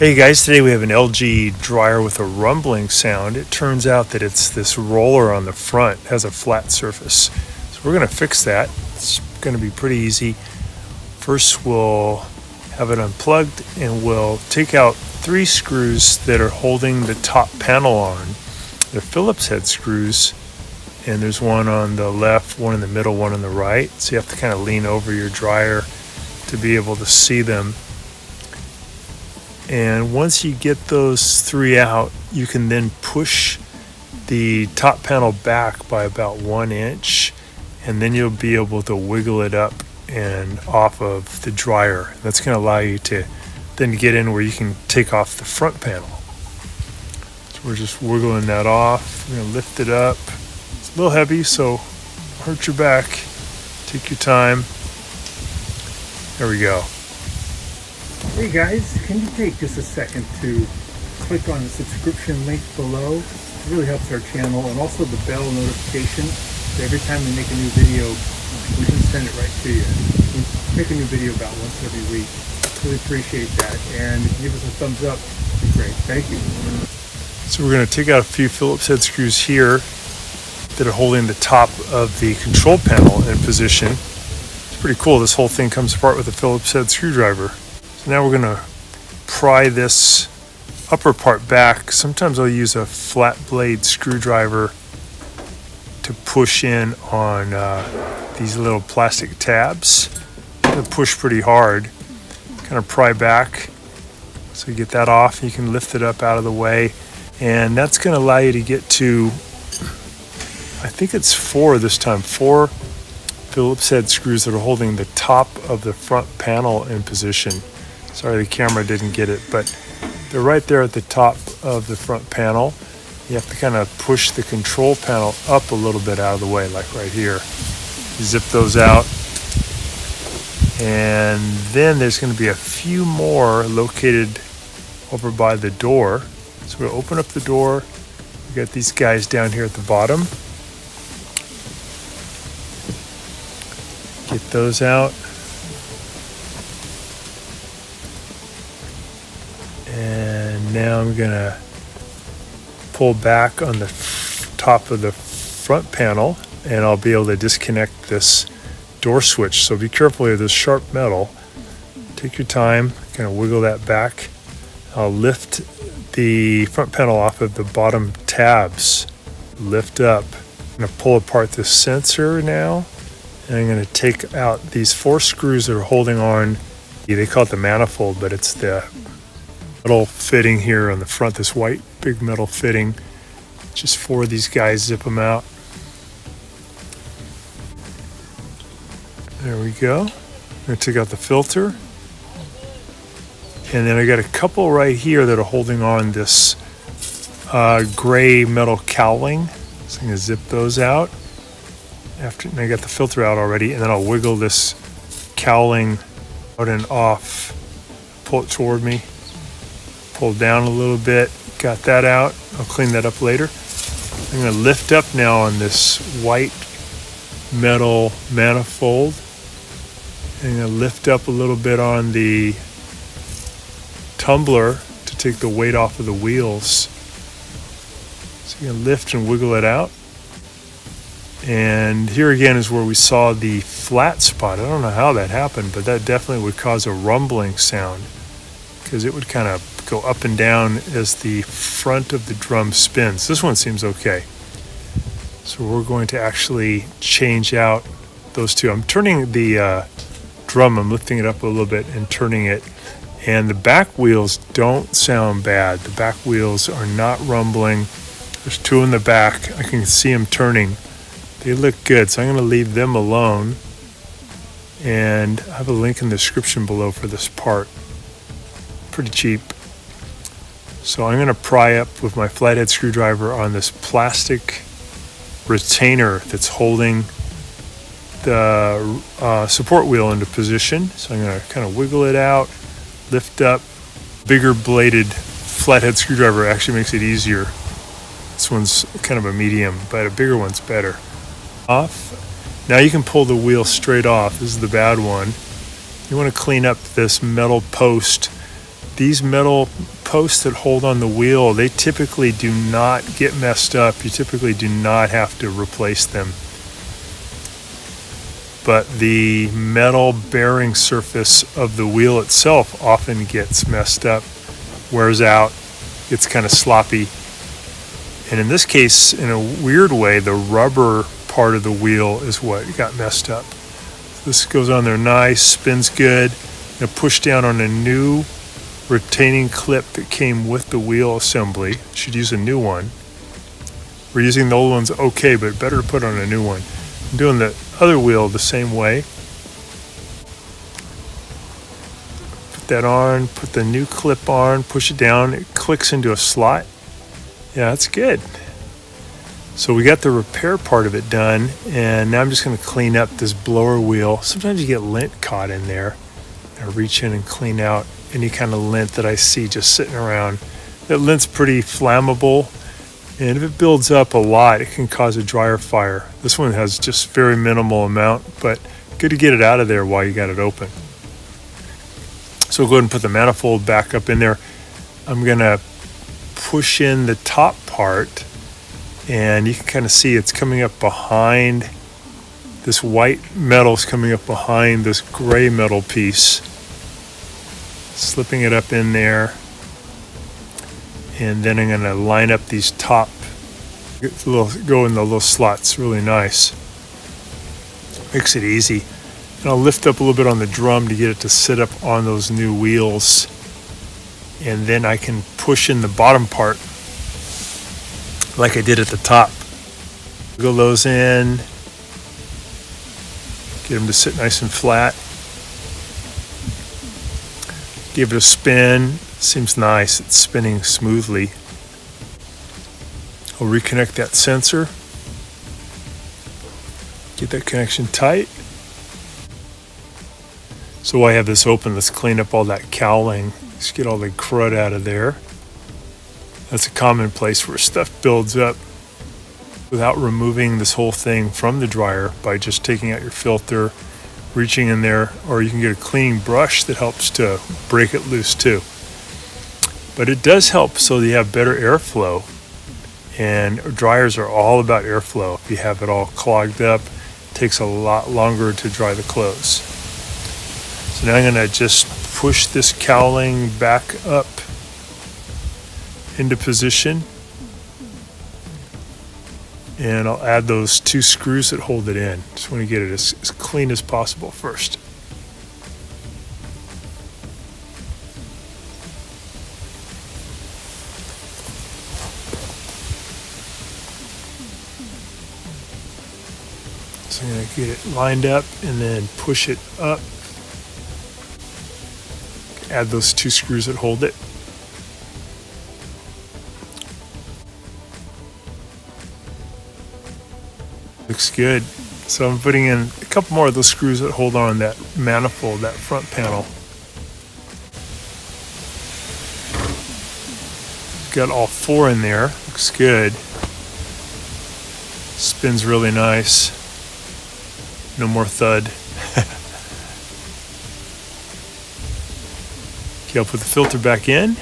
Hey guys, today we have an LG dryer with a rumbling sound. It turns out that it's this roller on the front. It has a flat surface. So we're going to fix that. It's going to be pretty easy. First we'll have it unplugged and we'll take out 3 screws that are holding the top panel on. They're Phillips head screws, and there's one on the left, one in the middle, one on the right. So you have to kind of lean over your dryer to be able to see them. And once you get those 3 out, you can then push the top panel back by about 1 inch, and then you'll be able to wiggle it up and off of the dryer. That's going to allow you to then get in where you can take off the front panel. So we're just wiggling that off. We're going to lift it up. It's a little heavy, so hurt your back. Take your time. There we go. Hey guys, can you take just a second to click on the subscription link below? It really helps our channel, and also the bell notification. So every time we make a new video, we can send it right to you. We make a new video about once every week. Really appreciate that, and if you give us a thumbs up, it'd be great. Thank you. So we're going to take out a few Phillips head screws here that are holding the top of the control panel in position. It's pretty cool. This whole thing comes apart with a Phillips head screwdriver. So now we're going to pry this upper part back. Sometimes I'll use a flat blade screwdriver to push in on these little plastic tabs. They push pretty hard. Kind of pry back. So you get that off. You can lift it up out of the way. And that's going to allow you to get to, I think it's 4 this time, 4 Phillips head screws that are holding the top of the front panel in position. Sorry, the camera didn't get it, but they're right there at the top of the front panel. You have to kind of push the control panel up a little bit out of the way, like right here. You zip those out. And then there's going to be a few more located over by the door. So we'll open up the door. We got these guys down here at the bottom. Get those out. And now I'm going to pull back on the top of the front panel, and I'll be able to disconnect this door switch. So be careful of this sharp metal. Take your time, kind of wiggle that back. I'll lift the front panel off of the bottom tabs. Lift up. I'm going to pull apart the sensor now, and I'm going to take out these 4 screws that are holding on. They call it the manifold, but it's the metal fitting here on the front, this white big metal fitting. Just 4 of these guys, zip them out. There we go. I'm going to take out the filter. And then I got a couple right here that are holding on this gray metal cowling. So I'm going to zip those out. And I got the filter out already, and then I'll wiggle this cowling out and off. Pull it toward me. Pull down a little bit. Got that out. I'll clean that up later. I'm going to lift up now on this white metal manifold. I'm going to lift up a little bit on the tumbler to take the weight off of the wheels. So you're going to lift and wiggle it out. And here again is where we saw the flat spot. I don't know how that happened, but that definitely would cause a rumbling sound, because it would kind of go up and down as the front of the drum spins. This one seems okay. So we're going to actually change out those 2. I'm turning the drum, I'm lifting it up a little bit and turning it. And the back wheels don't sound bad. The back wheels are not rumbling. There's 2 in the back. I can see them turning. They look good, so I'm going to leave them alone. And I have a link in the description below for this part. Pretty cheap. So I'm going to pry up with my flathead screwdriver on this plastic retainer that's holding the support wheel into position. So I'm going to kind of wiggle it out, lift up. Bigger bladed flathead screwdriver actually makes it easier. This one's kind of a medium, but a bigger one's better. Off. Now you can pull the wheel straight off. This is the bad one. You want to clean up this metal post these metal posts that hold on the wheel, they typically do not get messed up. You typically do not have to replace them. But the metal bearing surface of the wheel itself often gets messed up, wears out, gets kind of sloppy. And in this case, in a weird way, the rubber part of the wheel is what got messed up. This goes on there nice, spins good. I'm going to push down on a new retaining clip that came with the wheel assembly. Should use a new one. We're using the old ones okay, but better to put on a new one. I'm doing the other wheel the same way. Put that on, put the new clip on, push it down, it clicks into a slot. Yeah, that's good. So we got the repair part of it done, and now I'm just going to clean up this blower wheel. Sometimes you get lint caught in there. I reach in and clean out any kind of lint that I see just sitting around. That lint's pretty flammable, and if it builds up a lot, it can cause a dryer fire. This one has just very minimal amount, but good to get it out of there while you got it open. So we'll go ahead and put the manifold back up in there. I'm going to push in the top part, and you can kind of see it's coming up behind. This white metal is coming up behind this gray metal piece. Slipping it up in there, and then I'm going to line up these top, go in the little slots really nice. Makes it easy. And I'll lift up a little bit on the drum to get it to sit up on those new wheels, and then I can push in the bottom part like I did at the top. Wiggle those in, get them to sit nice and flat. Give it a spin. Seems nice. It's spinning smoothly. I'll reconnect that sensor. Get that connection tight. So while I have this open, let's clean up all that cowling. Let's get all the crud out of there. That's a common place where stuff builds up without removing this whole thing from the dryer by just taking out your filter, reaching in there, or you can get a cleaning brush that helps to break it loose too. But it does help so that you have better airflow, and dryers are all about airflow. If you have it all clogged up, it takes a lot longer to dry the clothes. So now I'm going to just push this cowling back up into position, and I'll add those two screws that hold it in. Just want to get it as clean as possible first. So I'm going to get it lined up and then push it up. Add those two screws that hold it. Looks good. So I'm putting in a couple more of those screws that hold on that manifold, that front panel. Got all four in there. Looks good. Spins really nice. No more thud. Okay, I'll put the filter back in.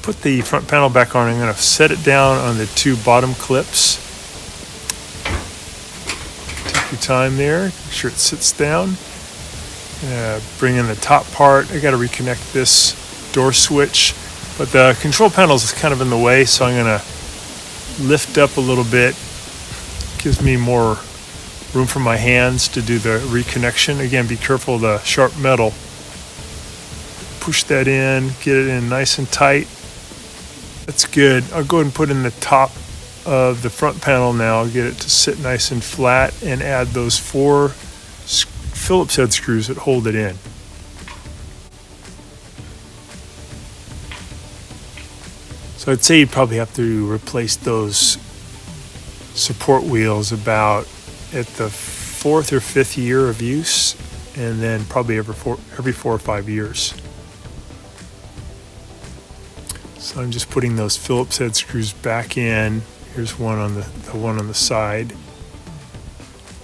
Put the front panel back on. I'm going to set it down on the two bottom clips. Take your time there. Make sure it sits down. Bring in the top part. I got to reconnect this door switch, but the control panel is kind of in the way, so I'm going to lift up a little bit. Gives me more room for my hands to do the reconnection. Again, be careful of the sharp metal. Push that in, get it in nice and tight. That's good. I'll go ahead and put in the top of the front panel now, get it to sit nice and flat, and add those four Phillips head screws that hold it in. So I'd say you probably have to replace those support wheels about at the 4th or 5th year of use, and then probably every 4 or 5 years. So I'm just putting those Phillips head screws back in. Here's one on the one on the side,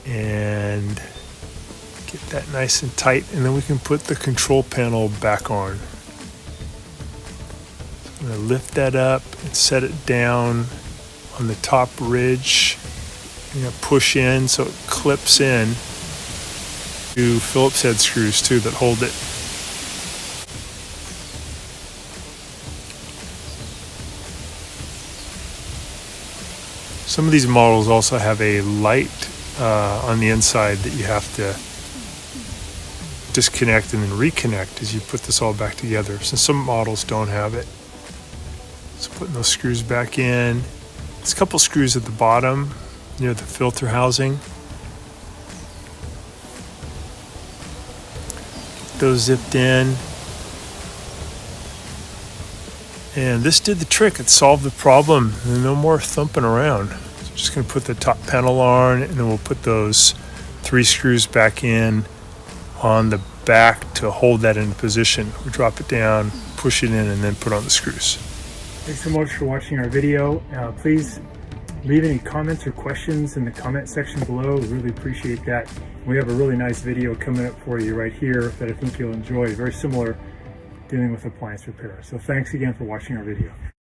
and get that nice and tight, and then we can put the control panel back on. I'm going to lift that up and set it down on the top ridge. I'm going to push in so it clips in to Phillips head screws too that hold it. Some of these models also have a light on the inside that you have to disconnect and then reconnect as you put this all back together. So some models don't have it. So putting those screws back in. There's a couple screws at the bottom near the filter housing. Get those zipped in. And this did the trick. It solved the problem. No more thumping around. So just going to put the top panel on, and then we'll put those 3 screws back in on the back to hold that in position. We drop it down, push it in, and then put on the screws. Thanks so much for watching our video. Please leave any comments or questions in the comment section below. We really appreciate that. We have a really nice video coming up for you right here that I think you'll enjoy. Very similar, dealing with appliance repair. So thanks again for watching our video.